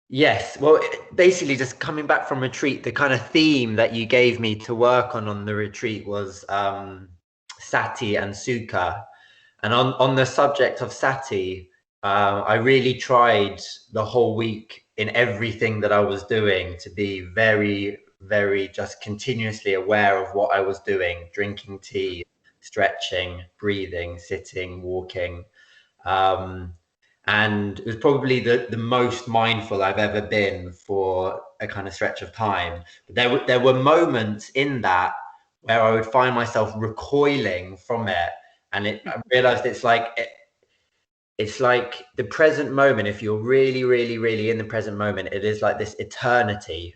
Yes. Well, basically, just coming back from retreat, the kind of theme that you gave me to work on the retreat was sati and sukha. And on the subject of sati, I really tried the whole week in everything that I was doing to be very, very just continuously aware of what I was doing, drinking tea, stretching, breathing, sitting, walking. Um, and it was probably the most mindful I've ever been for a kind of stretch of time. But there were moments in that where I would find myself recoiling from it, and I realized it's like the present moment. If you're really, really, really in the present moment, it is like this eternity.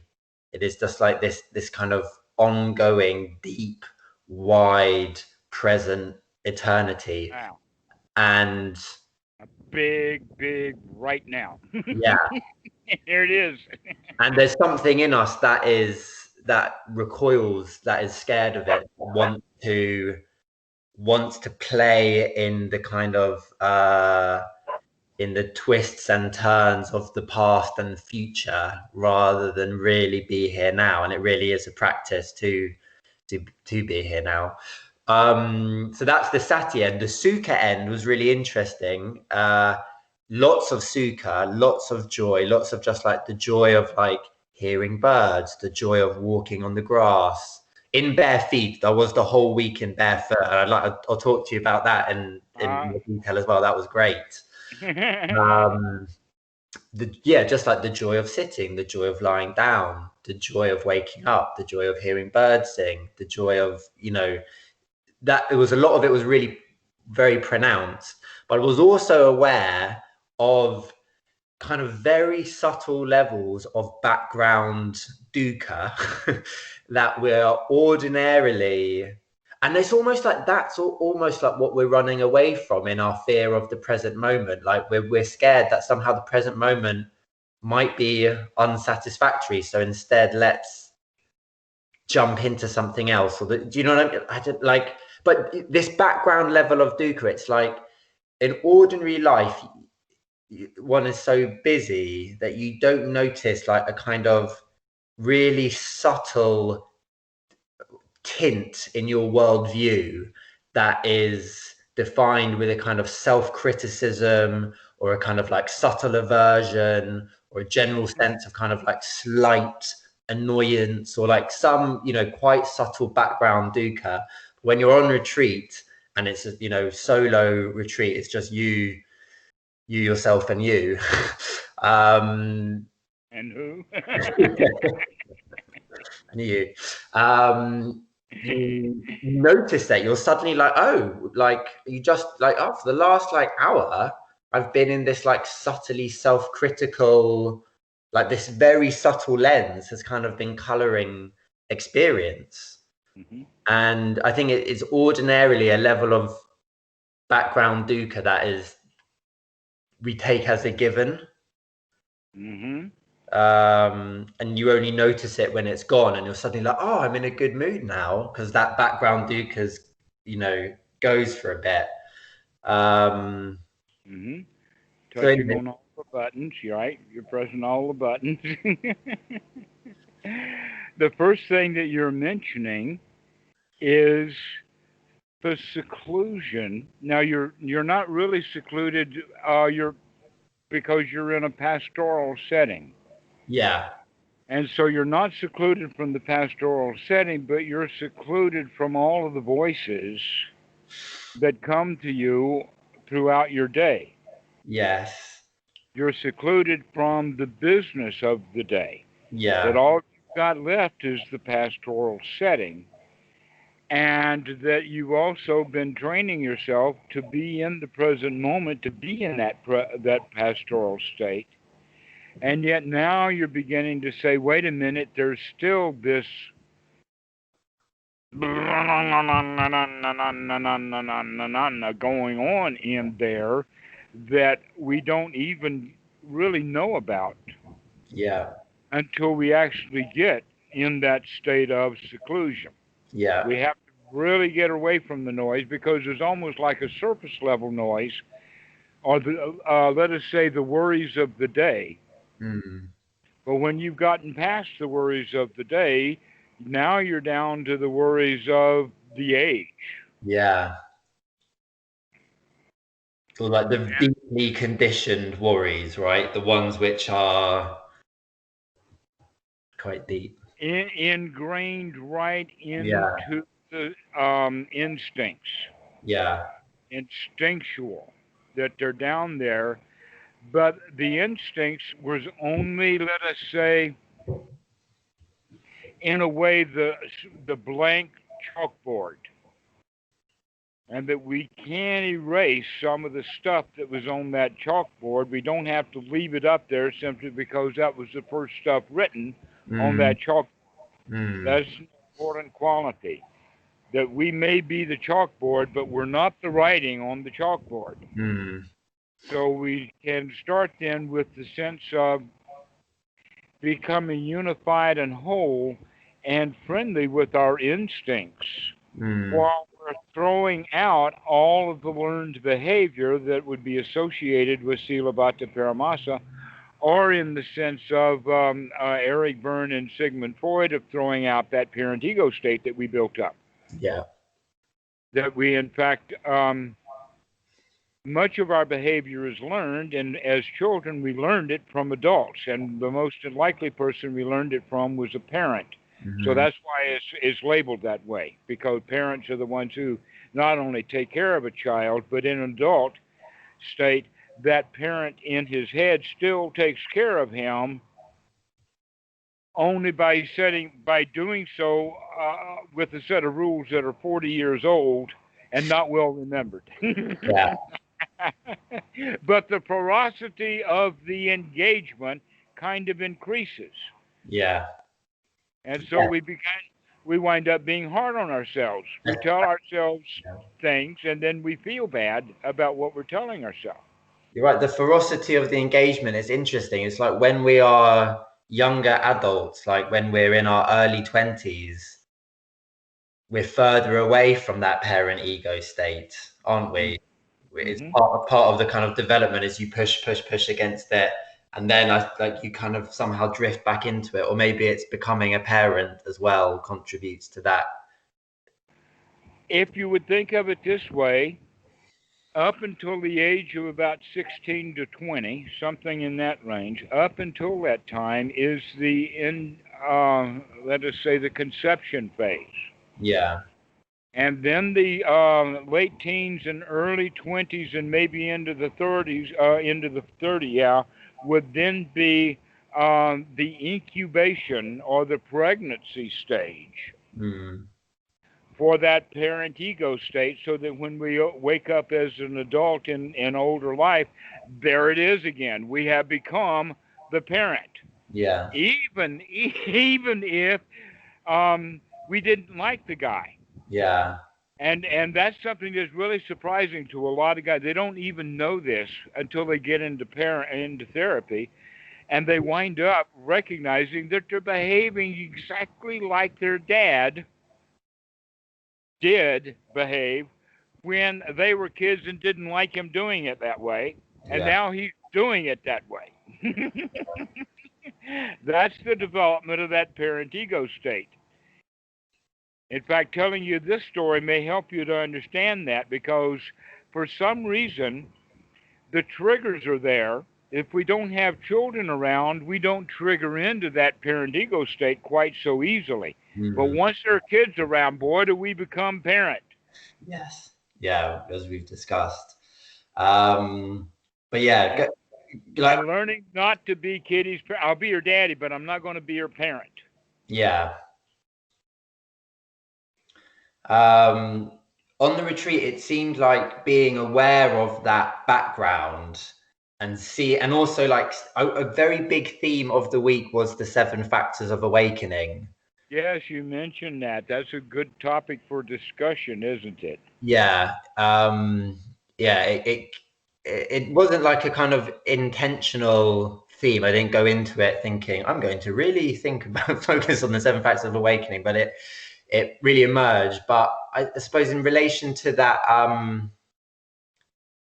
It is just like this kind of ongoing, deep, wide, present eternity, Wow. and A big right now. yeah. There it is. And there's something in us that recoils, that is scared of it, wants to play in the kind of in the twists and turns of the past and the future, rather than really be here now. And it really is a practice to be here now. So that's the sati end. The sukha end was really interesting. Lots of sukha, lots of joy, lots of just like the joy of like hearing birds, the joy of walking on the grass in bare feet. I was the whole week in barefoot, and I'll talk to you about that in Uh, more detail as well. That was great. Um, yeah, just like the joy of sitting, the joy of lying down, the joy of waking up, the joy of hearing birds sing, the joy of, that it was a lot of it was really very pronounced, but I was also aware of kind of very subtle levels of background dukkha that we're ordinarily, and it's almost like that's almost like what we're running away from in our fear of the present moment. Like we're scared that somehow the present moment might be unsatisfactory, so instead let's jump into something else. Do you know what I mean? I don't like, but this background level of dukkha, it's like in ordinary life, one is so busy that you don't notice like a kind of really subtle tint in your worldview that is defined with a kind of self-criticism or a kind of like subtle aversion or a general sense of kind of like slight annoyance or like some quite subtle background dukkha. When you're on retreat and it's a solo retreat, it's just you yourself and you. um and who? and you notice that you're suddenly like, oh, like you just like, oh, for the last like hour I've been in this like subtly self-critical, like this very subtle lens has kind of been coloring experience. Hmm. And I think it's ordinarily a level of background dukkha that is we take as a given. Hmm. And you only notice it when it's gone and you're suddenly like, oh, I'm in a good mood now, because that background dukkha's goes for a bit. um Hmm. so Touching anyway, on all the buttons, you're right. You're pressing all the buttons. The first thing that you're mentioning is the seclusion. Now you're not really secluded. You're because you're in a pastoral setting, yeah, and so you're not secluded from the pastoral setting, but you're secluded from all of the voices that come to you throughout your day. yes, You're secluded from the business of the day. That yeah, all you've got left is the pastoral setting, and that you've also been training yourself to be in the present moment, to be in that pastoral state. And yet now you're beginning to say, wait a minute, there's still this going on in there that we don't even really know about yeah, until we actually get in that state of seclusion. yeah, We have to really get away from the noise because there's almost like a surface level noise, or let us say the worries of the day, mm, But when you've gotten past the worries of the day, now you're down to the worries of the age. Yeah. Or like the deeply conditioned worries, right? The ones which are quite deep. Ingrained right Yeah. into the instincts, Yeah. instinctual, that they're down there. But the instincts was only, let us say, in a way, the blank chalkboard, and that we can erase some of the stuff that was on that chalkboard. We don't have to leave it up there simply because that was the first stuff written on Mm, that chalk. mm, That's an important quality. That we may be the chalkboard, but we're not the writing on the chalkboard. mm, So we can start then with the sense of becoming unified and whole and friendly with our instincts mm. while we're throwing out all of the learned behavior that would be associated with Sila Bhatta Paramasa, or in the sense of Eric Berne and Sigmund Freud of throwing out that parent ego state that we built up. Yeah. That we, in fact, much of our behavior is learned, and as children, we learned it from adults, and the most likely person we learned it from was a parent. So Mm-hmm. that's why it's labeled that way, because parents are the ones who not only take care of a child, but in an adult state, that parent in his head still takes care of him only by doing so with a set of rules that are 40 years old and not well remembered. Yeah. But the ferocity of the engagement kind of increases. Yeah. And so Yeah. we wind up being hard on ourselves. We tell ourselves things and then we feel bad about what we're telling ourselves. You're right. The ferocity of the engagement is interesting. It's like when we are younger adults, like when we're in our early 20s, we're further away from that parent ego state, aren't we? It's Mm-hmm. part of the kind of development as you push against it. And then like you kind of somehow drift back into it, or maybe it's becoming a parent as well contributes to that. If you would think of it this way, up until the age of about 16 to 20, something in that range, up until that time is let us say, the conception phase. Yeah. And then the late teens and early 20s and maybe into the 30s, into the 30, yeah, would then be the incubation or the pregnancy stage Mm. for that parent ego state, so that when we wake up as an adult in older life, there it is again. We have become the parent, Yeah. even if we didn't like the guy. Yeah. And that's something that's really surprising to a lot of guys. They don't even know this until they get into therapy, and they wind up recognizing that they're behaving exactly like their dad did behave when they were kids and didn't like him doing it that way, and Yeah. now he's doing it that way. That's the development of that parent ego state. In fact, telling you this story may help you to understand that, because for some reason the triggers are there. If we don't have children around, we don't trigger into that parent ego state quite so easily. But Mm. once there are kids around, boy, do we become parent. Yes. Yeah, as we've discussed. But yeah, And, like and learning not to be Kitty's parent. I'll be your daddy, but I'm not going to be your parent. yeah. Um, on the retreat, it seemed like being aware of that background and also like a very big theme of the week was the 7 factors of awakening. Yes, you mentioned that. That's a good topic for discussion, isn't it? Yeah. Yeah, it wasn't like a kind of intentional theme. I didn't go into it thinking I'm going to really think about focus on the 7 factors of awakening, but it really emerged. But I suppose in relation to that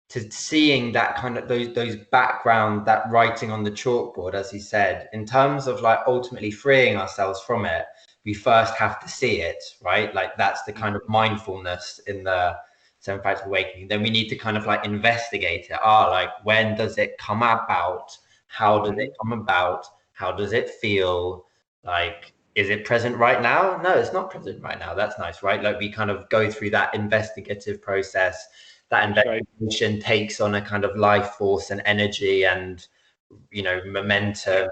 to seeing that kind of those background, that writing on the chalkboard, as he said, in terms of like ultimately freeing ourselves from it, we first have to see it, right? Like that's the kind of mindfulness in the seven factors of awakening. Then we need to kind of like investigate it. Like when does it come about? How does it come about? How does it feel? Like, is it present right now? No, it's not present right now. That's nice, right? Like we kind of go through that investigative process. That investigation takes on a kind of life force and energy and, you know, momentum.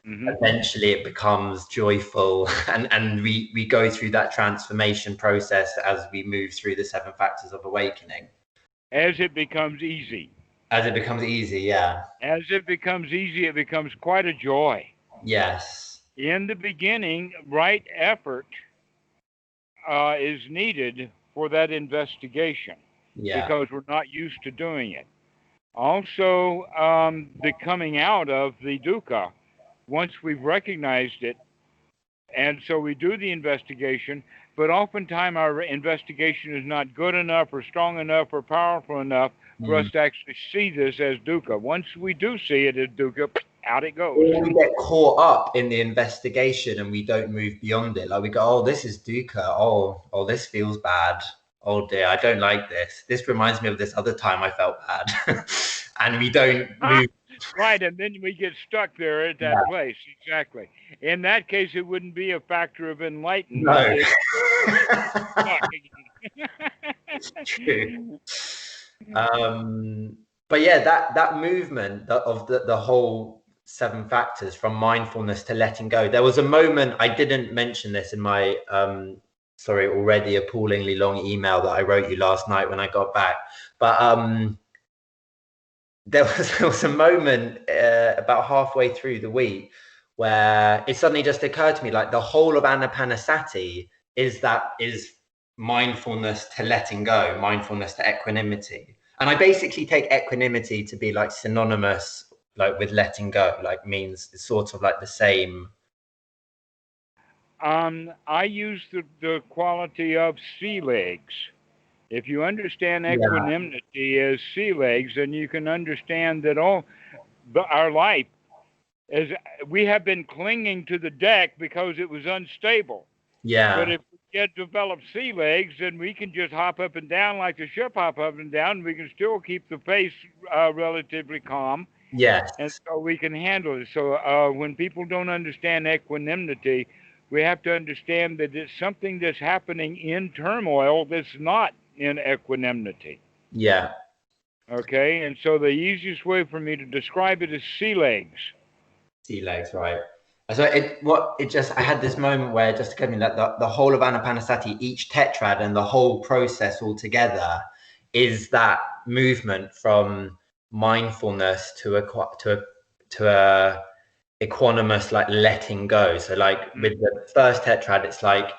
Eventually it becomes joyful, and we go through that transformation process as we move through the seven factors of awakening. As it becomes easy. As it becomes easy, yeah. As it becomes easy, it becomes quite a joy. Yes. In the beginning, right effort is needed for that investigation, because we're not used to doing it. Also, the coming out of the dukkha, once we've recognized it, and so we do the investigation, but oftentimes our investigation is not good enough or strong enough or powerful enough for us to actually see this as dukkha. Once we do see it as dukkha, out it goes. Or we get caught up in the investigation and we don't move beyond it. Like we go, oh, this is dukkha. Oh, this feels bad. Oh dear, I don't like this. This reminds me of this other time I felt bad. And we don't move. Right, and then we get stuck there at that place. Exactly. In that case, it wouldn't be a factor of enlightenment. No. True. But yeah, that movement of the whole seven factors, from mindfulness to letting go. There was a moment, I didn't mention this in my sorry, already appallingly long email that I wrote you last night when I got back, but there was a moment about halfway through the week where it suddenly just occurred to me, like the whole of Anapanasati is mindfulness to letting go, mindfulness to equanimity. And I basically take equanimity to be like synonymous, like with letting go, like means it's sort of like the same. I use the quality of sea legs. If you understand equanimity as sea legs, then you can understand that our life is, we have been clinging to the deck because it was unstable. Yeah. But if we get developed sea legs, then we can just hop up and down like the ship hop up and down. We can still keep the face relatively calm. Yes. And so we can handle it. So when people don't understand equanimity, we have to understand that it's something that's happening in turmoil that's not in equanimity. Yeah. Okay, and so the easiest way for me to describe it is sea legs. Sea legs, right? So I had this moment where it just occurred to me that the whole of Anapanasati, each tetrad and the whole process altogether is that movement from mindfulness to a equanimous, like letting go. So like with the first tetrad, it's like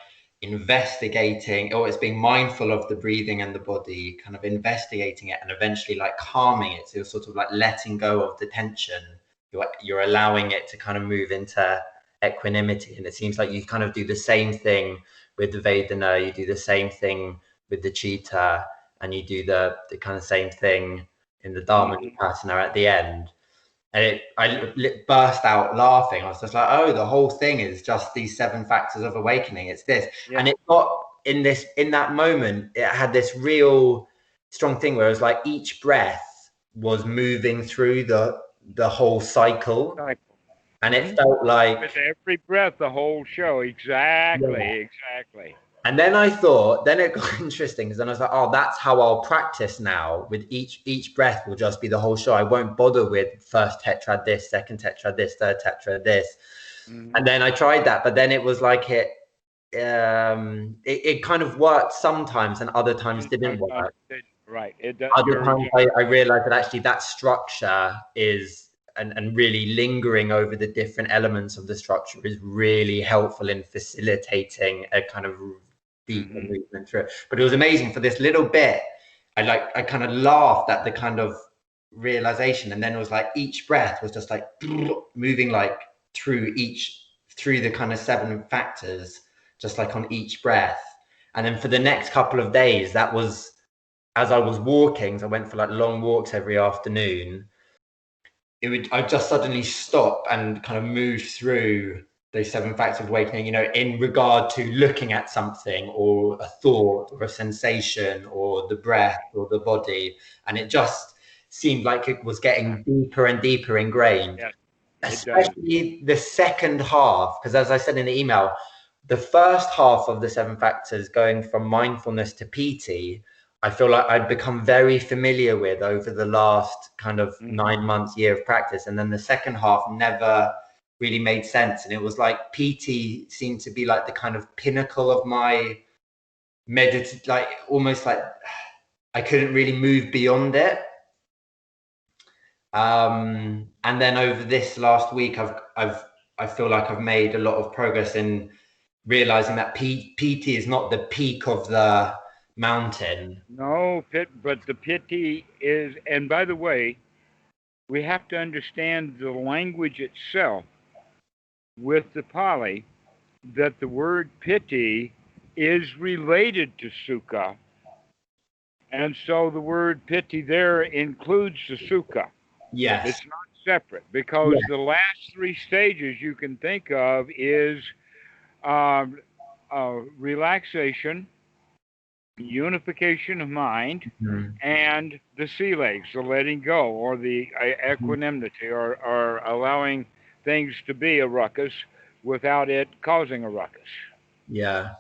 investigating, or it's being mindful of the breathing and the body, kind of investigating it and eventually like calming it. So you're sort of like letting go of the tension. You're allowing it to kind of move into equanimity. And it seems like you kind of do the same thing with the Vedana, you do the same thing with the Chitta, and you do the kind of same thing in the Dhamma Vipassana at the end. And I burst out laughing. I was just like, oh, the whole thing is just these seven factors of awakening. It's this. Yeah. And it got in that moment, it had this real strong thing where it was like each breath was moving through the whole cycle. And it felt like with every breath, the whole show. Exactly. And then I thought, then it got interesting, because then I was like, oh, that's how I'll practice now. With each breath will just be the whole show. I won't bother with first tetrad this, second tetrad this, third tetrad this. And then I tried that, but then it was like it kind of worked sometimes, and other times didn't work. Right. Other times I realized that actually that structure is, and really lingering over the different elements of the structure is really helpful in facilitating a kind of deeper movement through it. But it was amazing for this little bit. I kind of laughed at the kind of realization, and then it was like each breath was just like moving like through the kind of seven factors, just like on each breath. And then for the next couple of days, that was as I was walking, so I went for like long walks every afternoon, I'd just suddenly stop and kind of move through those 7 factors of awakening, in regard to looking at something or a thought or a sensation or the breath or the body. And it just seemed like it was getting deeper and deeper ingrained. Yes, it does. Especially the second half, because as I said in the email, the first half of the 7 factors, going from mindfulness to PT, I feel like I'd become very familiar with over the last kind of 9 months, year of practice. And then the second half never really made sense. And it was like PT seemed to be like the kind of pinnacle of my meditative, like almost like I couldn't really move beyond it. And then over this last week, I feel like I've made a lot of progress in realizing that PT is not the peak of the mountain. No, but the piti is, and by the way, we have to understand the language itself with the Pali, that the word piti is related to sukha. And so the word piti there includes the sukha. Yes. It's not separate, because the last three stages you can think of is relaxation, unification of mind, and the sea legs, the letting go, or the equanimity, or allowing things to be a ruckus without it causing a ruckus. Yeah.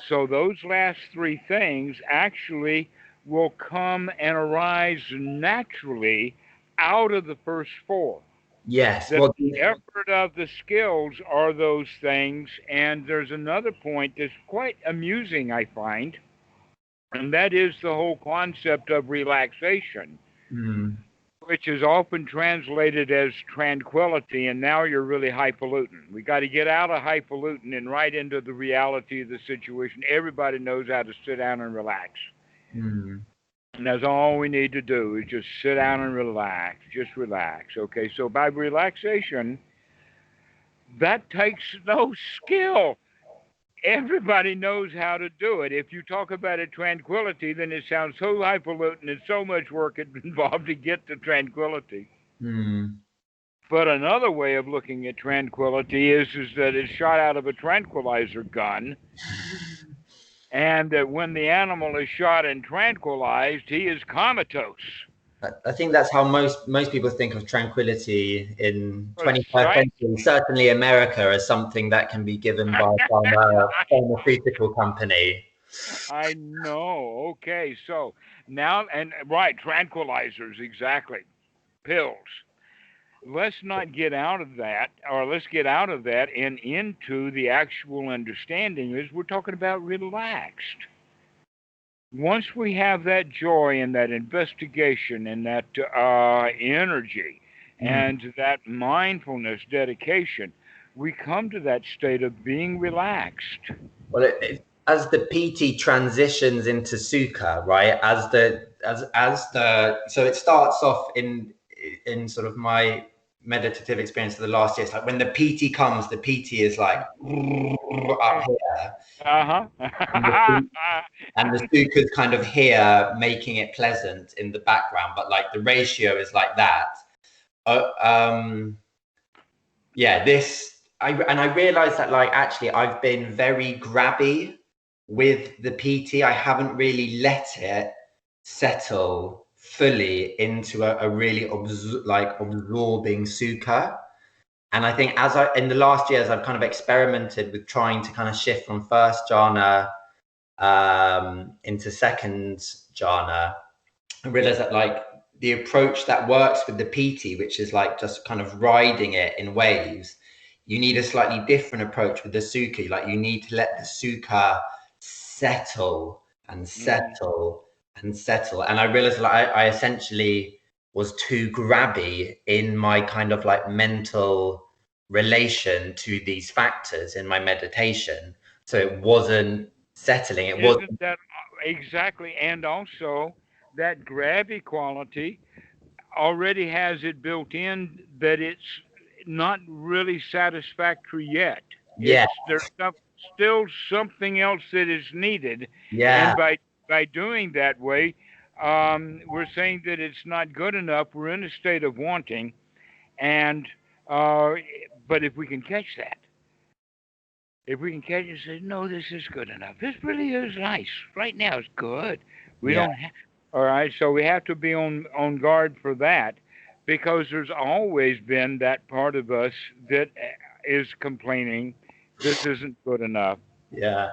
So those last three things actually will come and arise naturally out of the first four. Yes. That the effort of the skills are those things. And there's another point that's quite amusing, I find, and that is the whole concept of relaxation, which is often translated as tranquility, and now you're really highfalutin. We got to get out of highfalutin and right into the reality of the situation. Everybody knows how to sit down and relax. And that's all we need to do is just sit down and relax. Just relax. Okay, so by relaxation, that takes no skill. Everybody knows how to do it. If you talk about it tranquility, then it sounds so highfalutin and so much work involved to get to tranquility. But another way of looking at tranquility is that it's shot out of a tranquilizer gun, and that when the animal is shot and tranquilized, he is comatose. I think that's how most people think of tranquility in 21st Precisely. century, certainly America, as something that can be given by some pharmaceutical company. I know. Okay, so now, and right, tranquilizers, exactly. Pills. Let's not get out of that, or let's get out of that and into the actual understanding is we're talking about relaxed. Once we have that joy and that investigation and that energy and that mindfulness dedication, we come to that state of being relaxed. Well, as the PT transitions into Sukha, right? So it starts off in sort of my meditative experience of the last year. It's like when the PT comes, the PT is like up here. And the Sukha is kind of here, making it pleasant in the background, but like the ratio is like that. I realized that like actually I've been very grabby with the PT. I haven't really let it settle fully into a really absorbing sukha. And I think in the last years, I've kind of experimented with trying to kind of shift from first jhana into second jhana. I realized that like the approach that works with the PT, which is like just kind of riding it in waves, you need a slightly different approach with the sukha. Like you need to let the sukha settle and settle and settle. And I realized like I essentially was too grabby in my kind of like mental relation to these factors in my meditation. So it wasn't settling. Isn't that exactly? And also, that grabby quality already has it built in that it's not really satisfactory yet. Yeah. There's still something else that is needed. Yeah. And by by doing that way, we're saying that it's not good enough. We're in a state of wanting, and uh, but if we can catch that, if we can catch it and say, no, this is good enough. This really is nice. Right now, it's good. We Yeah. don't have. All right, so we have to be on guard for that, because there's always been that part of us that is complaining, this isn't good enough. Yeah.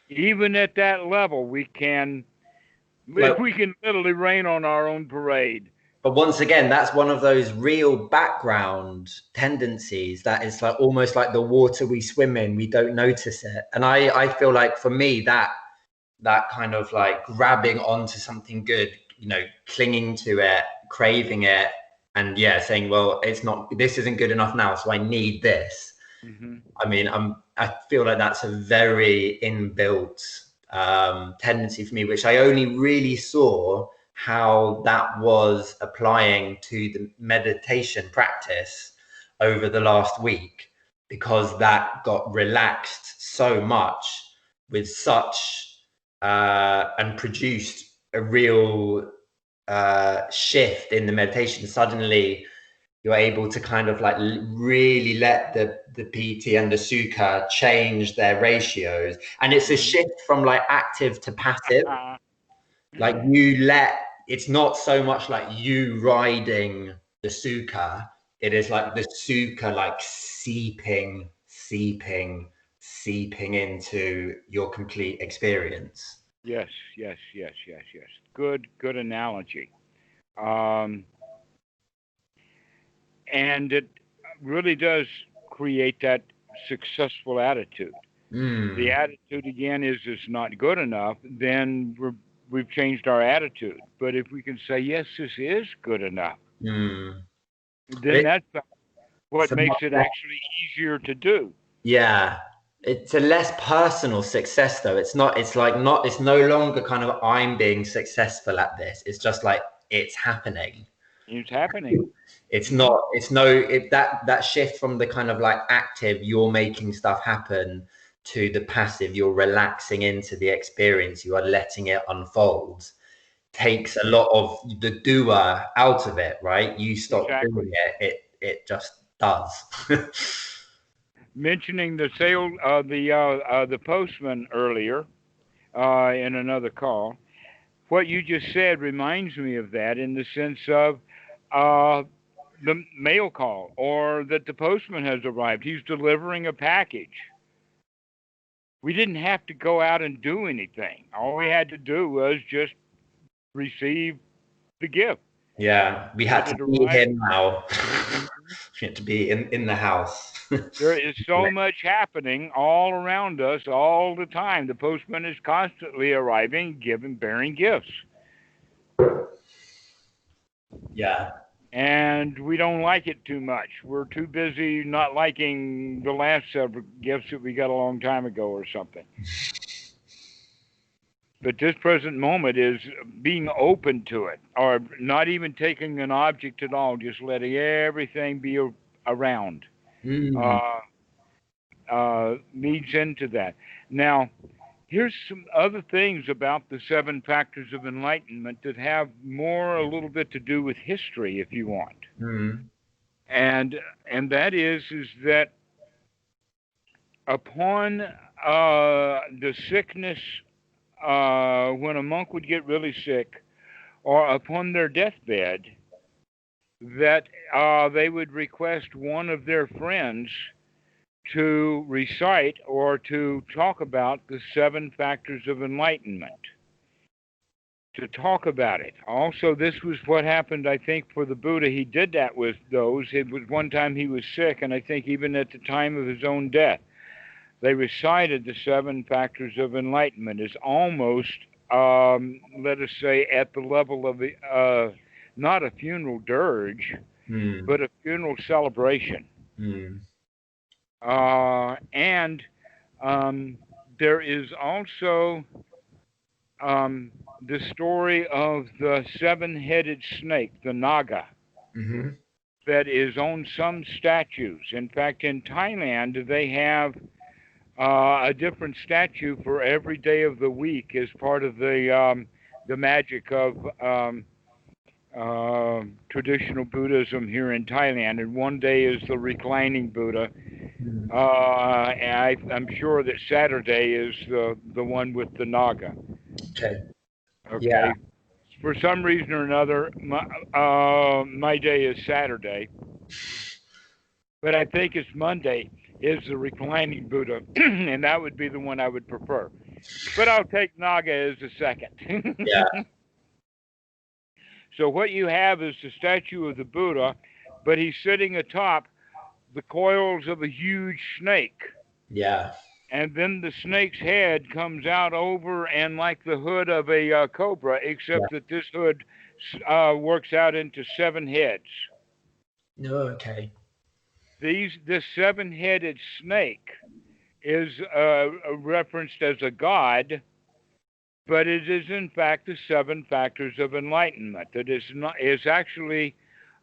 Even at that level, Well, we can literally rain on our own parade. but once again, that's one of those real background tendencies that is like almost like the water we swim in, we don't notice it. And I feel like for me that kind of like grabbing onto something good, clinging to it, craving it, and yeah, saying, well, this isn't good enough now, so I need this. Hmm. I mean, I feel like that's a very inbuilt tendency for me, which I only really saw how that was applying to the meditation practice over the last week, because that got relaxed so much with such and produced a real shift in the meditation. Suddenly you're able to kind of like really let the PT and the Sukha change their ratios. And it's a Hmm. shift from like active to passive. Like it's not so much like you riding the Sukha. It is like the Sukha like seeping into your complete experience. Yes, yes, yes, yes, yes. Good analogy. Um, and it really does create that successful attitude. The Mm, attitude again is it's not good enough, then we've changed our attitude. But if we can say, yes, this is good enough, mm. But then that's it's what a makes much it less, actually easier to do. yeah. It's a less personal success though. It's no longer kind of I'm being successful at this. It's just like it's happening. It's happening. It's Hmm. not, it's no, it, that shift from the kind of like active, you're making stuff happen, to the passive, you're relaxing into the experience, you are letting it unfold, takes a lot of the doer out of it, right? You stop doing Exactly. it just does. Mentioning the postman earlier in another call, what you just said reminds me of that in the sense of uh, the mail call or that the postman has arrived. He's delivering a package. We didn't have to go out and do anything. All we had to do was just receive the gift. Yeah, we had Let to it be arrive. here now. Mhm. We had to be in the house. There is so much happening all around us all the time. The postman is constantly arriving, bearing gifts. Yeah. And we don't like it too much. We're too busy not liking the last several gifts that we got a long time ago or something. But this present moment is being open to it, or not even taking an object at all, just letting everything be around. Mm, Uh, leads into that. Now, here's some other things about the seven factors of enlightenment that have more a little bit to do with history, if you want. mm, And that is that upon the sickness, when a monk would get really sick, or upon their deathbed, that they would request one of their friends to recite or to talk about the seven factors of enlightenment, to talk about it. Also, this was what happened, I think, for the Buddha. He did that with those. It was one time he was sick, and I think even at the time of his own death, they recited the seven factors of enlightenment as almost, let us say, at the level of not a funeral dirge, mm, but a funeral celebration. mm, And um, there is also the story of the seven headed snake, the Naga, mhm, that is on some statues. In fact, in Thailand, they have A different statue for every day of the week is part of the magic of traditional Buddhism here in Thailand. And one day is the reclining Buddha. Mm. And I'm sure that Saturday is the one with the Naga. Okay. Yeah. Okay. For some reason or another, my day is Saturday, but I think it's Monday is the reclining Buddha, and that would be the one I would prefer. But I'll take Naga as a second. Yeah. So what you have is the statue of the Buddha, but he's sitting atop the coils of a huge snake. Yeah. And then the snake's head comes out over and like the hood of a cobra, Yeah. except that this hood works out into seven heads. No. Okay. This seven-headed snake is referenced as a god, but it is in fact the seven factors of enlightenment. That is actually,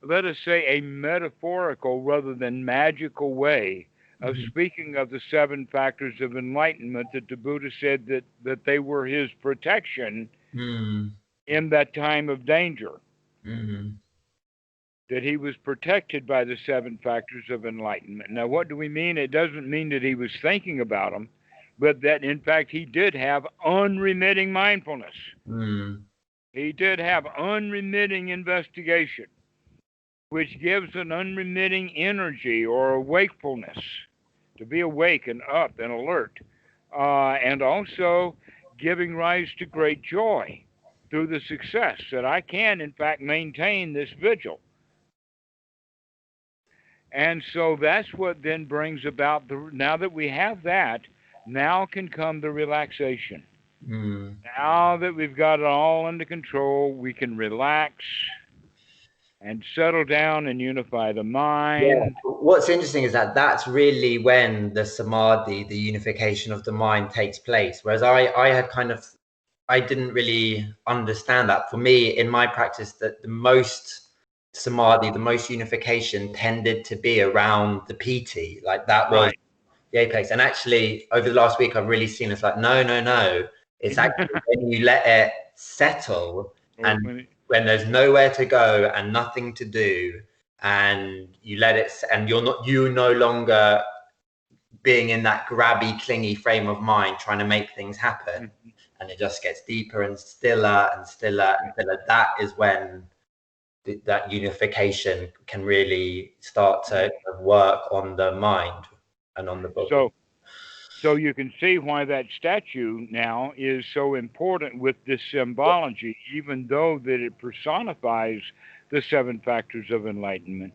let us say, a metaphorical rather than magical way of Mhm. speaking of the seven factors of enlightenment, that the Buddha said that they were his protection Mm. in that time of danger, Mm. that he was protected by the seven factors of enlightenment. Now, what do we mean? It doesn't mean that he was thinking about them, but that in fact he did have unremitting mindfulness. Mm. He did have unremitting investigation, which gives an unremitting energy or wakefulness, to be awake and up and alert, and also giving rise to great joy through the success that I can, in fact, maintain this vigil. And so that's what then brings about now that we have that, now can come the relaxation. Mm. Now that we've got it all under control, we can relax and settle down and unify the Yeah. mind. What's interesting is that that's really when the samadhi, the unification of the mind, takes place. Whereas I had kind of, I didn't really understand that. For me, in my practice, that the most samadhi, the most unification tended to be around the piti. Like that was Right. the apex. And actually, over the last week, I've really seen it's like, no, no, no. It's actually when you let it settle and when there's nowhere to go and nothing to do, and you let it, and you no longer being in that grabby, clingy frame of mind, trying to make things happen. And it just gets deeper and stiller and stiller and stiller. That is when that unification can really start to work on the mind and on the body. So, so you can see why that statue now is so important with this symbology, even though that it personifies the seven factors of enlightenment.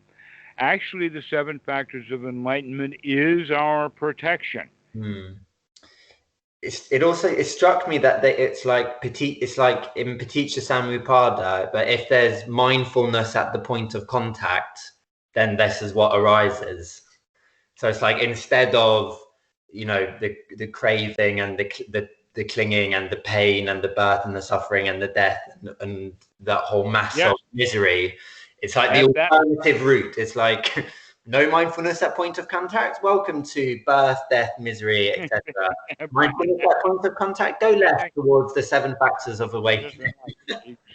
Actually, the seven factors of enlightenment is our protection. Hmm. It struck me that it's like it's like in Paticca Samuppada, but if there's mindfulness at the point of contact, then this is what arises. So it's like instead of the craving and the clinging and the pain and the birth and the suffering and the death and that whole mass Yes, of misery, it's like the that alternative route. It's like no mindfulness at point of contact. Welcome to birth, death, misery, etc. Mindfulness at point of contact. Go left towards the seven factors of awakening.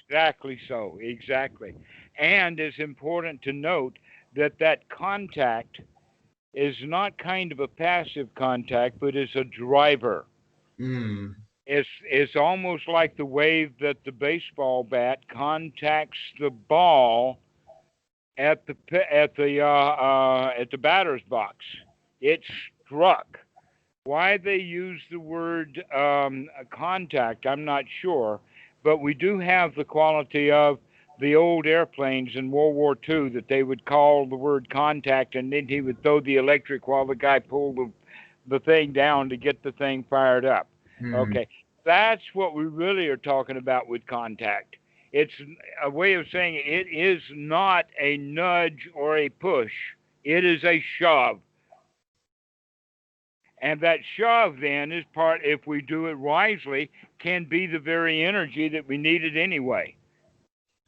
exactly so, exactly. And it's important to note that that contact is not kind of a passive contact, but is a driver. Mm. It's almost like the way that the baseball bat contacts the ball at the batter's box. It struck. Why they use the word contact, I'm not sure, but we do have the quality of the old airplanes in World War II that they would call the word contact, and then he would throw the electric while the guy pulled the thing down to get the thing fired up. Mm. Okay, that's what we really are talking about with contact. It's a way of saying it is not a nudge or a push, it is a shove. And that shove then is part, if we do it wisely, can be the very energy that we needed anyway.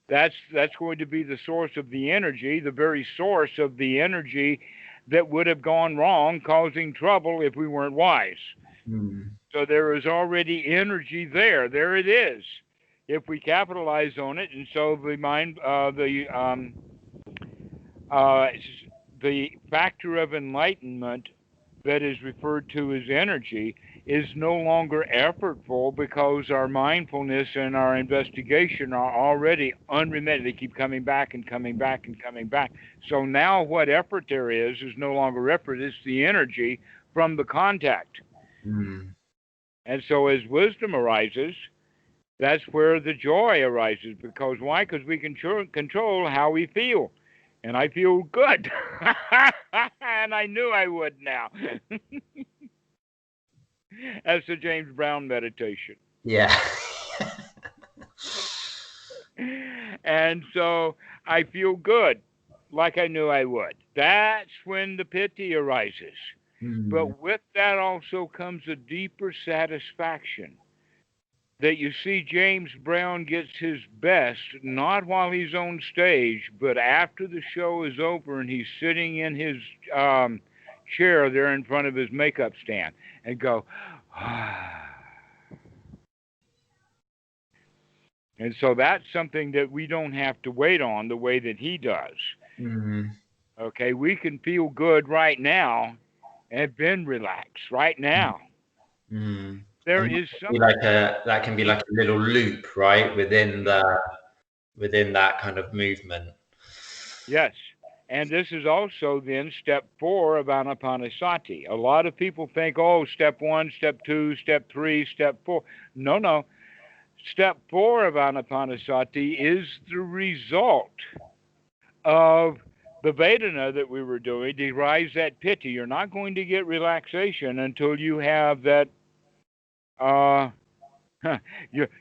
That's going to be the source of the energy, the very source of the energy that would have gone wrong, causing trouble if we weren't wise. Mm. So there is already energy there. There it is, if we capitalize on it. And so uh, the factor of enlightenment that is referred to as energy is no longer effortful because our mindfulness and our investigation are already unremitted. They keep coming back and coming back and coming back. So now what effort there is no longer effort, it's the energy from the contact. Mm. And so as wisdom arises, that's where the joy arises. Because why? Because we can control how we feel. And I feel good. And I knew I would now. That's the James Brown meditation. Yeah. And so I feel good, like I knew I would. That's when the pity arises. Mm. But with that also comes a deeper satisfaction that you see James Brown gets his best, not while he's on stage, but after the show is over and he's sitting in his chair there in front of his makeup stand and go, ah. And so that's something that we don't have to wait on the way that he does. Mm. Okay, we can feel good right now and then relax right now. Mm. There And is be something. like that can be like a little loop, right, within that kind of movement. Yes. And this is also then step 4 of Anapanasati. A lot of people think, oh, step 1, step 2, step 3, step 4. No, no. Step 4 of Anapanasati is the result of the Vedana that we were doing, derives that piti. You're not going to get relaxation until you have that. Uh,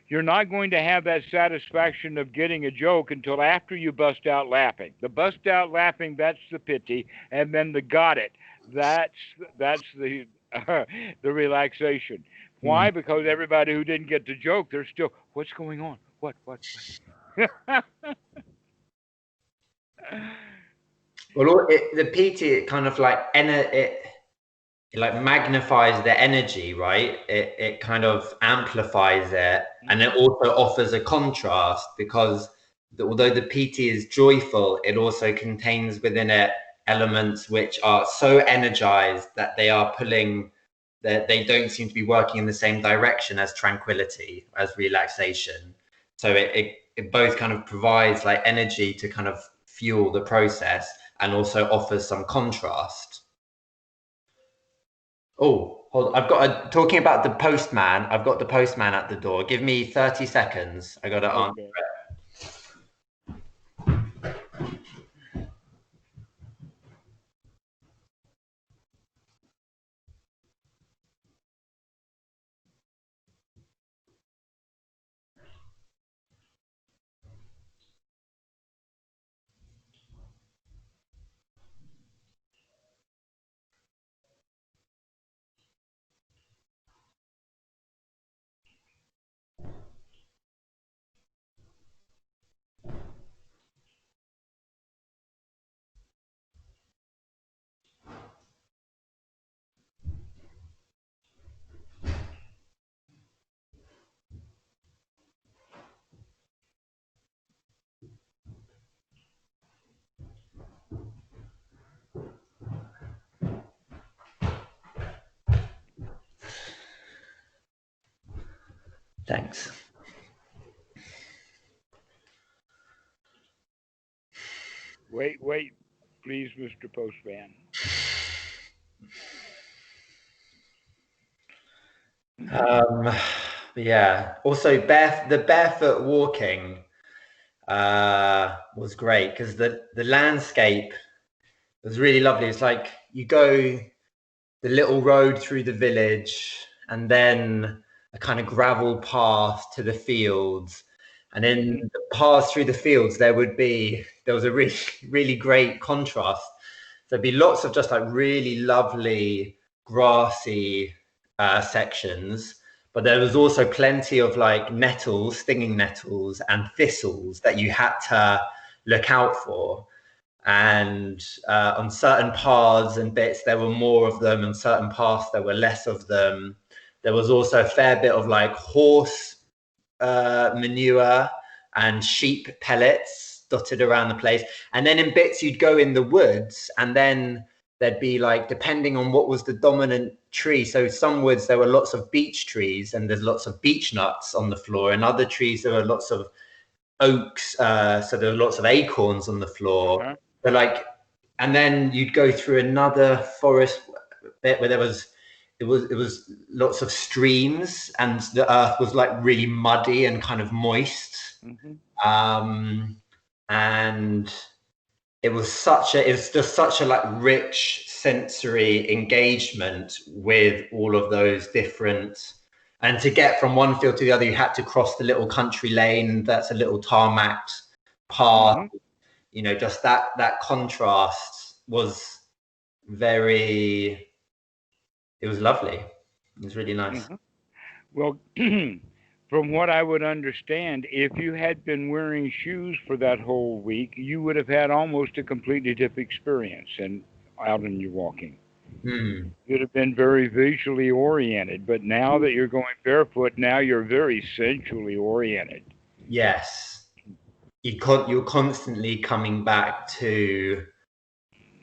you're not going to have that satisfaction of getting a joke until after you bust out laughing. The bust out laughing, that's the pity, and then the got it. That's the relaxation. Mm. Why? Because everybody who didn't get the joke, they're still, what's going on? What? Well, the PT, it kind of like it like magnifies the energy, right? It kind of amplifies it, and it also offers a contrast because although the PT is joyful, it also contains within it elements which are so energized that they are pulling, that they don't seem to be working in the same direction as tranquility, as relaxation. So it both kind of provides like energy to kind of fuel the process and also offers some contrast. Oh, hold on. Talking about the postman. I've got the postman at the door. Give me 30 seconds. I got to answer Okay. it. Thanks. Wait, please, Mr. Postman. Yeah. Also, the barefoot walking was great because the landscape was really lovely. It's like you go the little road through the village and then a kind of gravel path to the fields. And in the path through the fields, there was a really, really great contrast. There'd be lots of just like really lovely grassy sections, but there was also plenty of like nettles, stinging nettles and thistles that you had to look out for. and on certain paths and bits there were more of them, and certain paths there were less of them. There was also a fair bit of like horse manure and sheep pellets dotted around the place. And then in bits you'd go in the woods, and then there'd be like, depending on what was the dominant tree, so some woods there were lots of beech trees and there's lots of beech nuts on the floor, and other trees there were lots of oaks, so there were lots of acorns on the floor. But like, and then you'd go through another forest bit where it was lots of streams, and the earth was like really muddy and kind of moist. And it's just such a like rich sensory engagement with all of those different. And to get from one field to the other, you had to cross the little country lane. That's a little tarmacked path. You know, just that contrast was very. It was lovely. It was really nice. Well, from what I would understand, if you had been wearing shoes for that whole week, you would have had almost a completely different experience out in your walking. You'd have been very visually oriented, but now that you're going barefoot, now you're very sensually oriented. Yes, you're constantly coming back to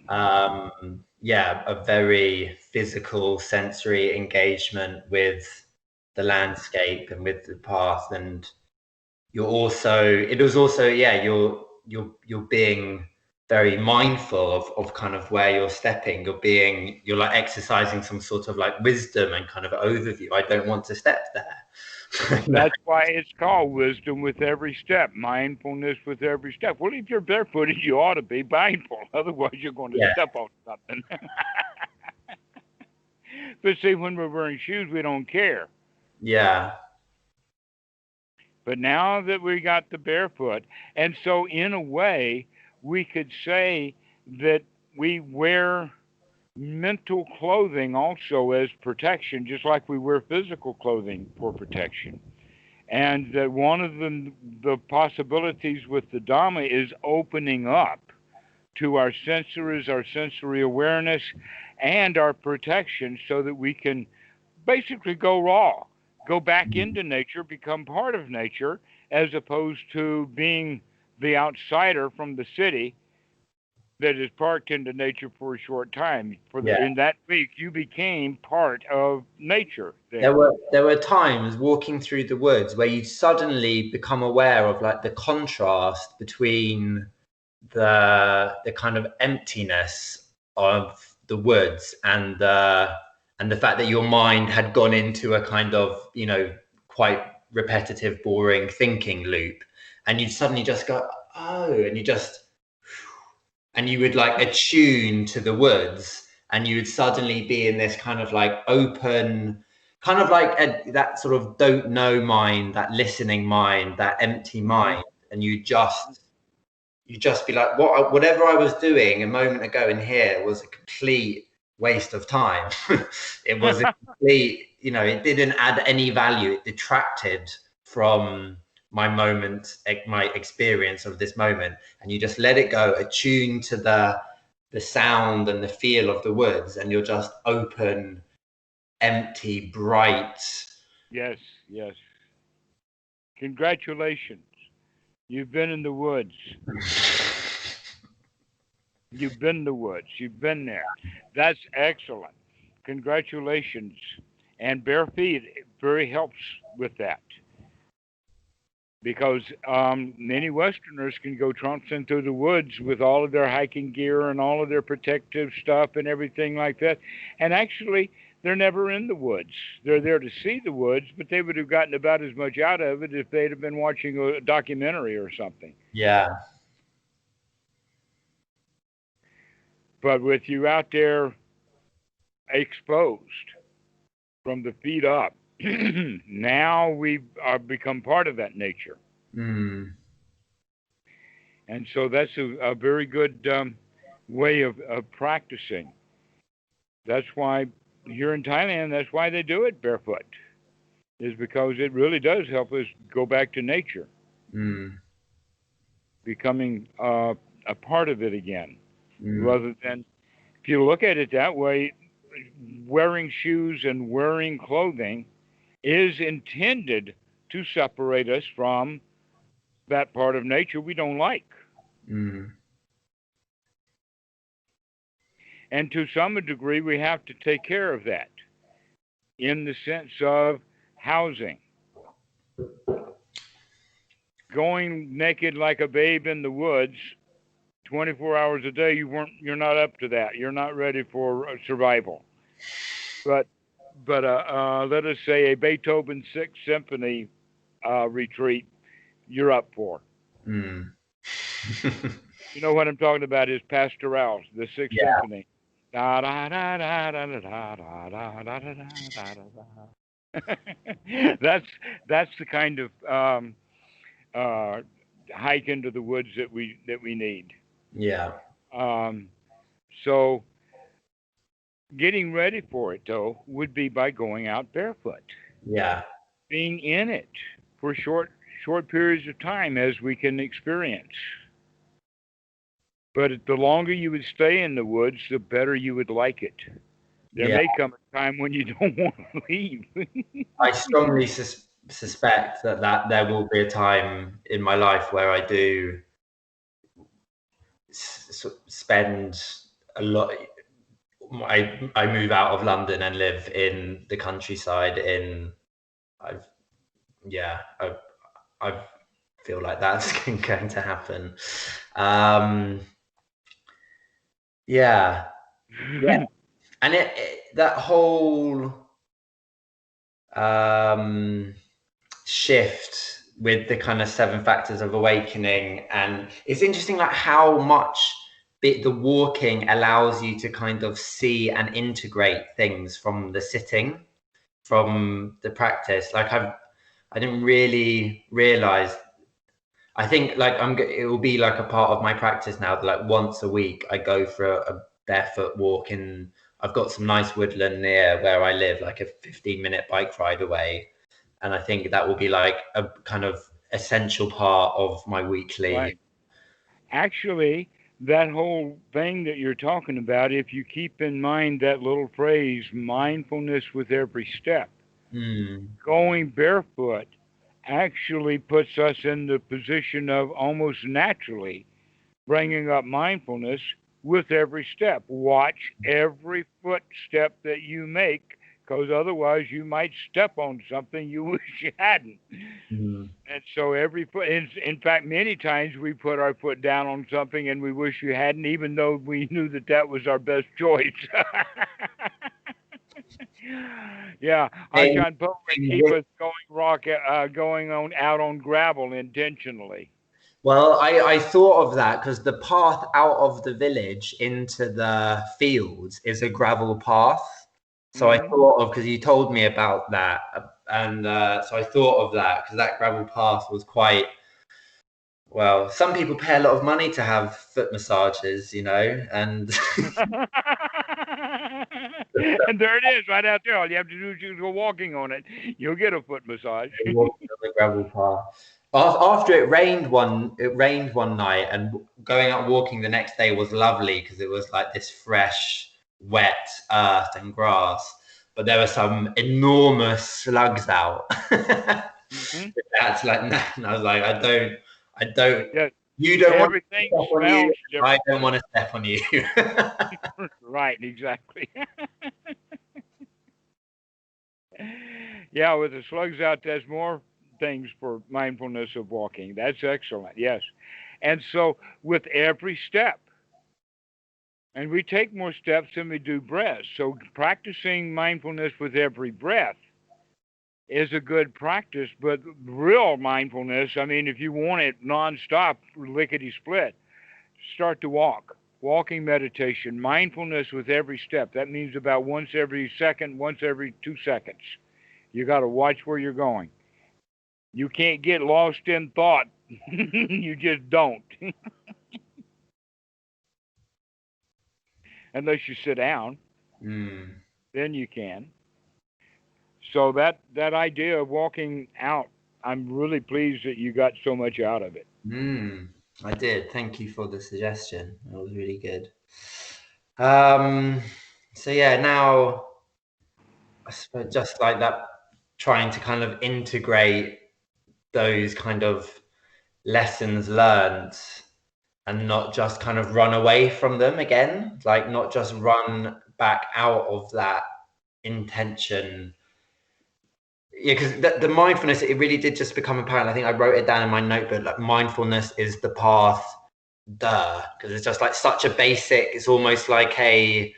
a very physical sensory engagement with the landscape and with the path. And you're being very mindful of kind of where you're stepping. You're like exercising some sort of like wisdom and kind of overview. I don't want to step there. That's why it's called wisdom with every step, mindfulness with every step. Well, if you're barefooted, you ought to be mindful. Otherwise, you're going to step on something. But see, when we're wearing shoes, we don't care. Yeah. But now that we got the barefoot, and so in a way, we could say that we wear mental clothing also as protection, just like we wear physical clothing for protection. And that one of the possibilities with the Dhamma is opening up to our sensories, our sensory awareness, and our protection, so that we can basically go raw, go back into nature, become part of nature, as opposed to being the outsider from the city that is parked into nature for a short time. In that week, you became part of nature. There were times walking through the woods where you'd suddenly become aware of like the contrast between the kind of emptiness of the woods and the fact that your mind had gone into a kind of, you know, quite repetitive, boring thinking loop, and you'd suddenly just go, oh, and you would like attune to the woods, and you would suddenly be in this kind of like open, kind of like that sort of don't know mind, that listening mind, that empty mind, and you just be like, whatever I was doing a moment ago in here was a complete waste of time. It was a complete, you know, it didn't add any value. It detracted from my moment, my experience of this moment. And you just let it go, attune to the sound and the feel of the woods, and you're just open, empty, bright. Yes. Congratulations. You've been in the woods. You've been in the woods. You've been there. That's excellent. Congratulations. And bare feet very helps with that. Because many Westerners can go trouncing through the woods with all of their hiking gear and all of their protective stuff and everything like that. And actually, they're never in the woods. They're there to see the woods, but they would have gotten about as much out of it if they'd have been watching a documentary or something. Yeah. But with you out there exposed from the feet up, now we've become part of that nature. And so that's a very good way of practicing. That's why here in Thailand, that's why they do it barefoot, is because it really does help us go back to nature. Becoming a part of it again, rather than, if you look at it that way, wearing shoes and wearing clothing is intended to separate us from that part of nature we don't like. And to some degree, we have to take care of that in the sense of housing. Going naked like a babe in the woods 24 hours a day, you're not up to that. You're not ready for survival. But let us say a Beethoven Sixth Symphony retreat, you're up for. You know what I'm talking about? Is Pastorals, the Sixth Symphony. Da da da da da da da da da da da da. That's the kind of uh, hike into the woods that we need. Yeah. So getting ready for it though would be by going out barefoot. Yeah. Being in it for short periods of time as we can experience. But the longer you would stay in the woods, the better you would like it. There may come a time when you don't want to leave. I strongly suspect that there will be a time in my life where I do spend a lot. I move out of London and live in the countryside. I feel like that's going to happen. Yeah. And that whole shift with the kind of 7 factors of awakening, and it's interesting like how much the walking allows you to kind of see and integrate things from the sitting, from the practice. Like I didn't really realize. I think like it will be like a part of my practice now that like once a week I go for a barefoot walk in. I've got some nice woodland near where I live, like a 15-minute bike ride away. And I think that will be like a kind of essential part of my weekly. Right. Actually, that whole thing that you're talking about, if you keep in mind that little phrase, mindfulness with every step, going barefoot actually puts us in the position of almost naturally bringing up mindfulness with every step. Watch every footstep that you make, because otherwise you might step on something you wish you hadn't. And so every foot, in fact, many times we put our foot down on something and we wish we hadn't, even though we knew that that was our best choice. Yeah, Ajahn Poe would keep us going on out on gravel intentionally. Well, I thought of that because the path out of the village into the fields is a gravel path. So I thought of, because you told me about that, and so I thought of that because that gravel path was quite, well, some people pay a lot of money to have foot massages, and and there it is, right out there. All you have to do is go walking on it. You'll get a foot massage. walking on the gravel path. After it rained one night, and going out walking the next day was lovely because it was like this fresh, wet earth and grass. But there were some enormous slugs out. That's like, and I was like, I don't. Yes. You don't want to Everything step on smells you. different. I don't want to step on you. Right, exactly. Yeah, with the slugs out, there's more things for mindfulness of walking. That's excellent. Yes. And so with every step, and we take more steps than we do breaths. So practicing mindfulness with every breath is a good practice, but real mindfulness, I mean, if you want it nonstop, lickety split, start to walk. Walking meditation, mindfulness with every step. That means about once every second, once every 2 seconds. You got to watch where you're going. You can't get lost in thought. You just don't. Unless you sit down, then you can. So that idea of walking out, I'm really pleased that you got so much out of it. I did. Thank you for the suggestion. That was really good. So yeah, now I suppose just like that, trying to kind of integrate those kind of lessons learned and not just kind of run away from them again, like not just run back out of that intention. Yeah, because the mindfulness, it really did just become apparent. I think I wrote it down in my notebook, like mindfulness is the path, because it's just like such a basic, it's almost like a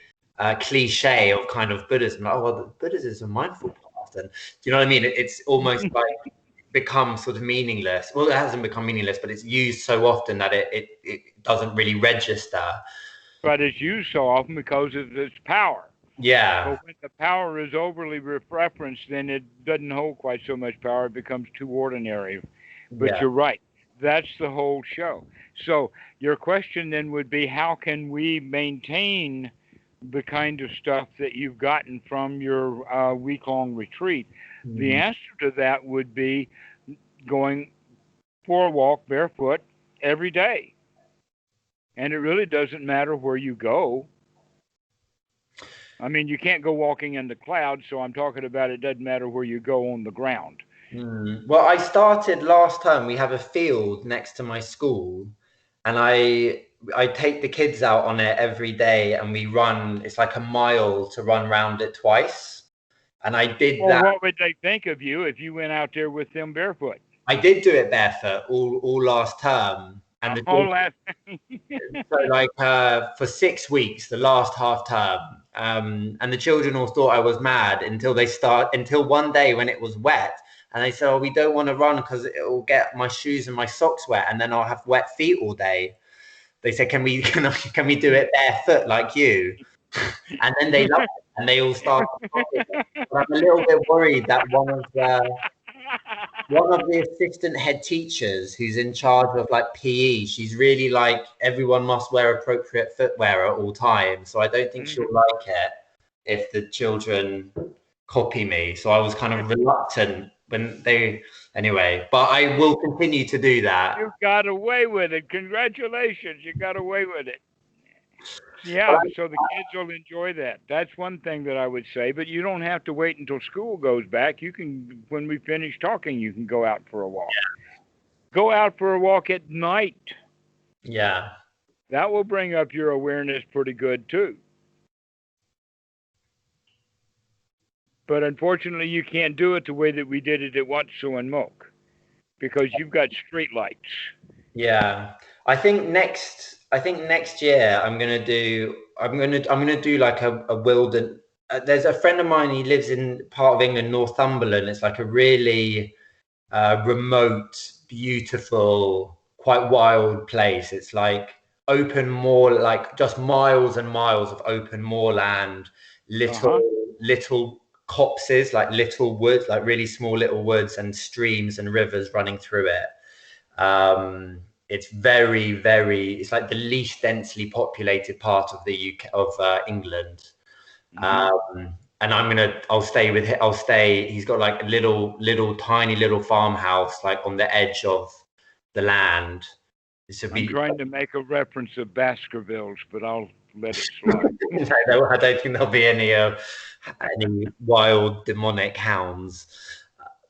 cliche of kind of Buddhism. Like, oh, well, Buddhism is a mindful path. And do you know what I mean? It's almost like become sort of meaningless. Well, it hasn't become meaningless, but it's used so often that it doesn't really register. But it's used so often because of its power. Yeah. But when the power is overly referenced, then it doesn't hold quite so much power. It becomes too ordinary. But Yeah. you're right. That's the whole show. So your question then would be, how can we maintain the kind of stuff that you've gotten from your week-long retreat? The answer to that would be going for a walk barefoot every day. And it really doesn't matter where you go. I mean, you can't go walking in the clouds, so I'm talking about it doesn't matter where you go on the ground. Well, I started last term. We have a field next to my school, and I take the kids out on it every day, and we run. It's like a mile to run round it twice, and I did Well, that. what would they think of you if you went out there with them barefoot? I did do it barefoot all last term, and the All that. so like for 6 weeks, the last half term, and the children all thought I was mad until one day when it was wet, and they said, "Oh, we don't want to run because it will get my shoes and my socks wet, and then I'll have wet feet all day." They said, "Can we can we do it barefoot like you?" And then they loved it, and they all started. But I'm a little bit worried that one of the assistant head teachers who's in charge of like PE, she's really like everyone must wear appropriate footwear at all times. So I don't think she'll like it if the children copy me. So I was kind of reluctant anyway, but I will continue to do that. You got away with it. Congratulations. You got away with it. Yeah, so the kids will enjoy that. That's one thing that I would say, but you don't have to wait until school goes back. You can, when we finish talking, you can go out for a walk. Go out for a walk at night. Yeah. That will bring up your awareness pretty good too. But unfortunately, you can't do it the way that we did it at Watsu and Moke because you've got street lights. Yeah. I think next year I'm gonna do like a wilderness. There's a friend of mine. He lives in part of England, Northumberland. It's like a really remote, beautiful, quite wild place. It's like open moor, like just miles and miles of open moorland, little copses, like little woods, like really small little woods and streams and rivers running through it. It's very, very. It's like the least densely populated part of the UK of England. And I'll stay with him. He's got like a little tiny little farmhouse like on the edge of the land. I'm trying to make a reference of Baskervilles, but I'll let it slide. I don't think there'll be any wild demonic hounds.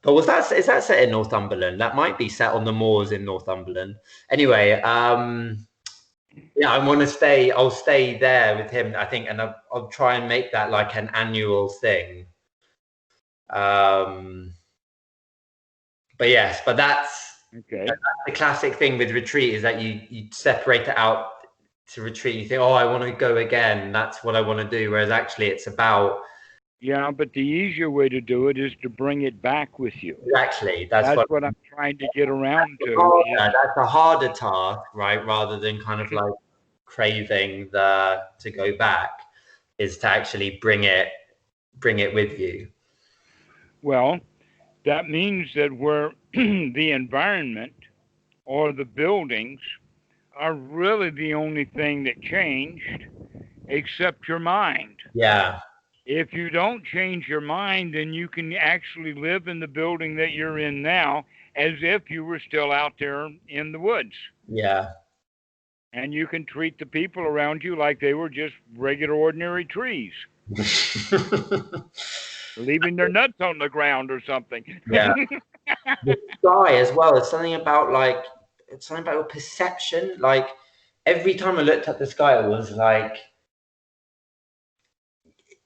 But is that set in Northumberland? That might be set on the moors in Northumberland. Anyway, yeah, I want to stay. I'll stay there with him, I think, and I'll try and make that like an annual thing. But yes, that's okay. That's the classic thing with retreat is that you separate it out to retreat. You think, oh, I want to go again. That's what I want to do. Whereas actually, it's about. Yeah, but the easier way to do it is to bring it back with you. Exactly. That's what I'm trying to get around to. That's a harder task, right? Rather than kind of like craving to go back, is to actually bring it with you. Well, that means that where the environment or the buildings are really the only thing that changed, except your mind. Yeah. If you don't change your mind, then you can actually live in the building that you're in now as if you were still out there in the woods. Yeah. And you can treat the people around you like they were just regular, ordinary trees, leaving their nuts on the ground or something. Yeah. The sky as well. It's something about like, it's something about your perception. Like every time I looked at the sky, it was like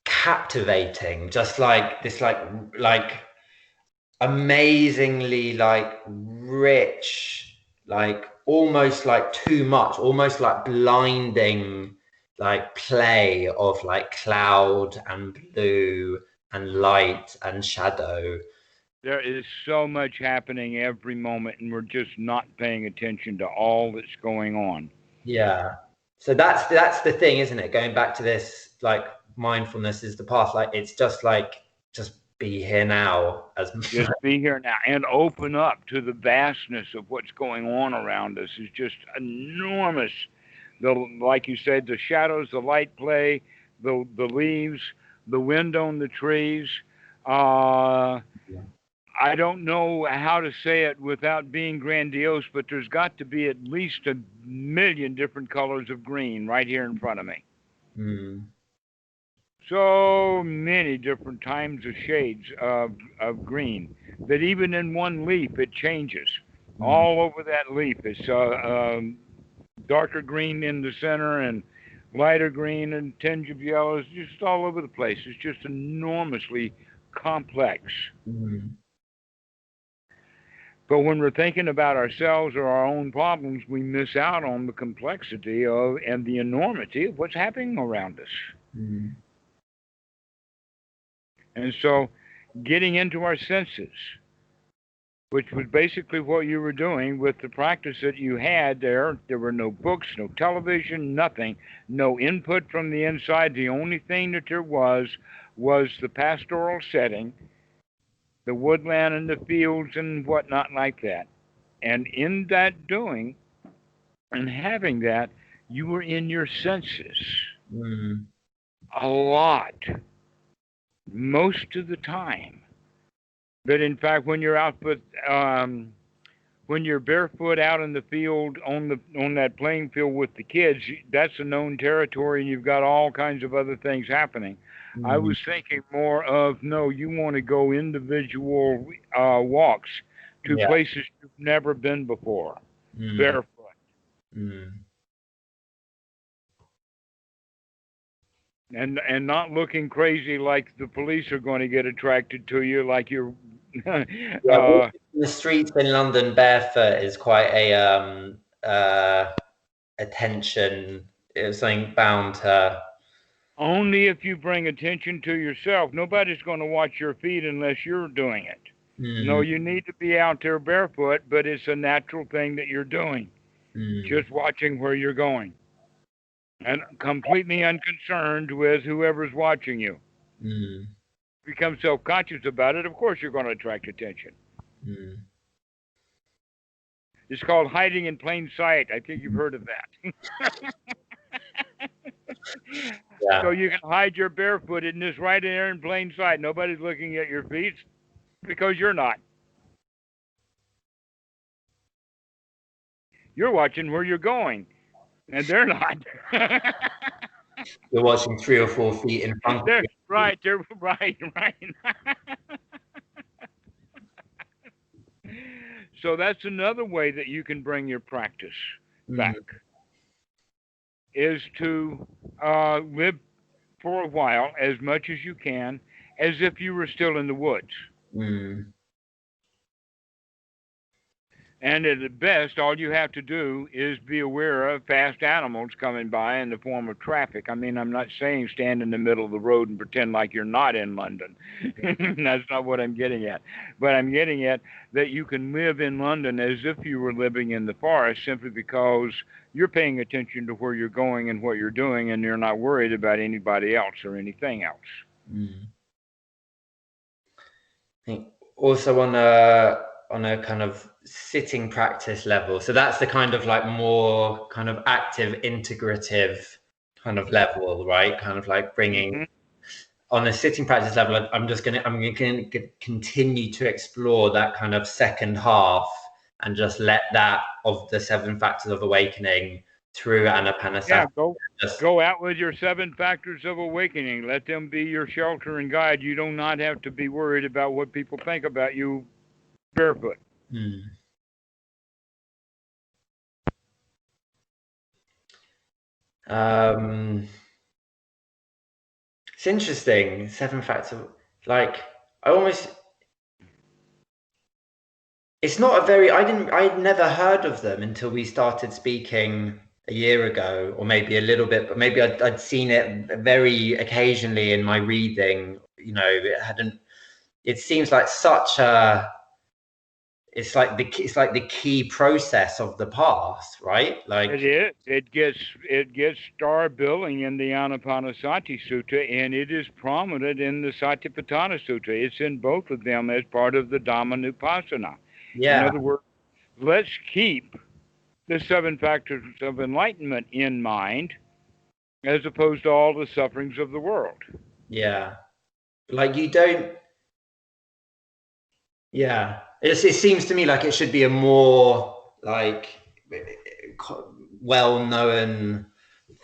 captivating, just like this, like amazingly like rich, like almost like too much, almost like blinding, like play of like cloud and blue and light and shadow. There is so much happening every moment, and we're just not paying attention to all that's going on. Yeah. So that's the thing, isn't it? Going back to this, like mindfulness is the path. Like it's just like just be here now. As Just be here now and open up to the vastness of what's going on around us is just enormous. The like you said, the shadows, the light play, the leaves, the wind on the trees. Uh, I don't know how to say it without being grandiose, but there's got to be at least a million different colors of green right here in front of me. Mm. So many different types of shades of green that even in one leaf it changes. Mm. All over that leaf, it's darker green in the center and lighter green and tinge of yellows, just all over the place. It's just enormously complex. Mm. But when we're thinking about ourselves or our own problems, we miss out on the complexity of and the enormity of what's happening around us. Mm. And so, getting into our senses, which was basically what you were doing with the practice that you had there. There were no books, no television, nothing, no input from the inside. The only thing that there was the pastoral setting, the woodland and the fields and whatnot like that. And in that doing and having that, you were in your senses Mm. a lot, most of the time. But in fact, when you're out with when you're barefoot out in the field on that playing field with the kids, that's a known territory, and you've got all kinds of other things happening. I Mm. was thinking more of no, you want to go individual walks to Yeah. places you've never been before, Mm. barefoot, Mm. and not looking crazy like the police are going to get attracted to you, like you're. Yeah, walking the streets in London barefoot is quite a attention. It's something bound to. Only if you bring attention to yourself. Nobody's going to watch your feet unless you're doing it. No, Mm. you need to be out there barefoot, but it's a natural thing that you're doing. Mm. Just watching where you're going and completely unconcerned with whoever's watching you. Mm. Become self conscious about it, of course you're going to attract attention. Mm. It's called hiding in plain sight. I think you've heard of that. So Yeah. you can hide your barefootedness right there in plain sight. Nobody's looking at your feet because you're not. You're watching where you're going, and they're not. You're watching 3 or 4 feet in front of they're you. right. They're right. Right. So that's another way that you can bring your practice Mm. back is to live for a while as much as you can as if you were still in the woods. Mm. And at the best, all you have to do is be aware of fast animals coming by in the form of traffic. I mean, I'm not saying stand in the middle of the road and pretend like you're not in London. That's not what I'm getting at. But I'm getting at that you can live in London as if you were living in the forest simply because you're paying attention to where you're going and what you're doing, and you're not worried about anybody else or anything else. Mm. I think also on a kind of sitting practice level. So that's the kind of like more kind of active, integrative kind of level, right? Kind of like bringing Mm-hmm. on a sitting practice level. I'm going to continue to explore that kind of second half and just let that of the 7 factors of awakening through anapanasati. Yeah, go out with your 7 factors of awakening. Let them be your shelter and guide. You do not have to be worried about what people think about you barefoot. It's interesting. 7 factors. Like, I almost. It's not a very. I'd never heard of them until we started speaking a year ago, or maybe a little bit, but maybe I'd seen it very occasionally in my reading. You know, it hadn't. It seems like such a. It's like the key process of the path, right? Like it is. It gets star billing in the Anapanasati Sutta, and it is prominent in the Satipatthana Sutta. It's in both of them as part of the Dhammanupassana. yeah, In other words, let's keep the 7 factors of enlightenment in mind, as opposed to all the sufferings of the world. yeah. Like you don't. Yeah, it seems to me like it should be a more like well-known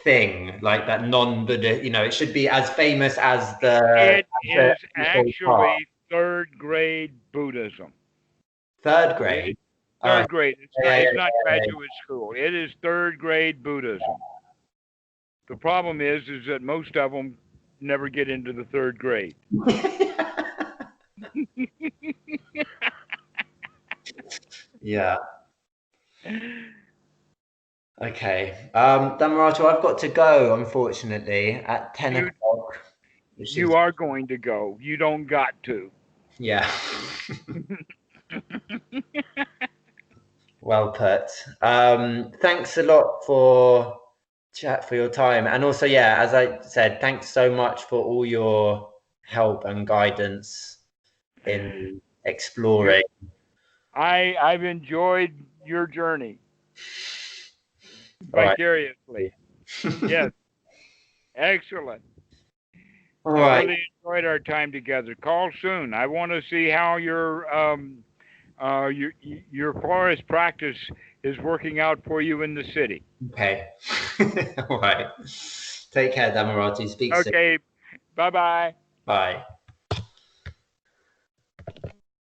thing, like that non-Buddha. You know, it should be as famous as It the is actually third grade Buddhism. third grade. Third grade. It's not yeah. graduate school. It is third grade Buddhism. The problem is that most of them never get into the third grade. Yeah. Okay. Dhammaraja, I've got to go, unfortunately, at 10 o'clock. You are going to go. You don't got to. Yeah. Well put. Thanks a lot for your time. And also, yeah, as I said, thanks so much for all your help and guidance in exploring. I've enjoyed your journey vicariously. Yes. Excellent. All I right. really enjoyed our time together. Call soon. I want to see how your forest practice is working out for you in the city. Okay. All right. Take care, Dhammaraja. Speak soon. Okay. Bye-bye. Bye.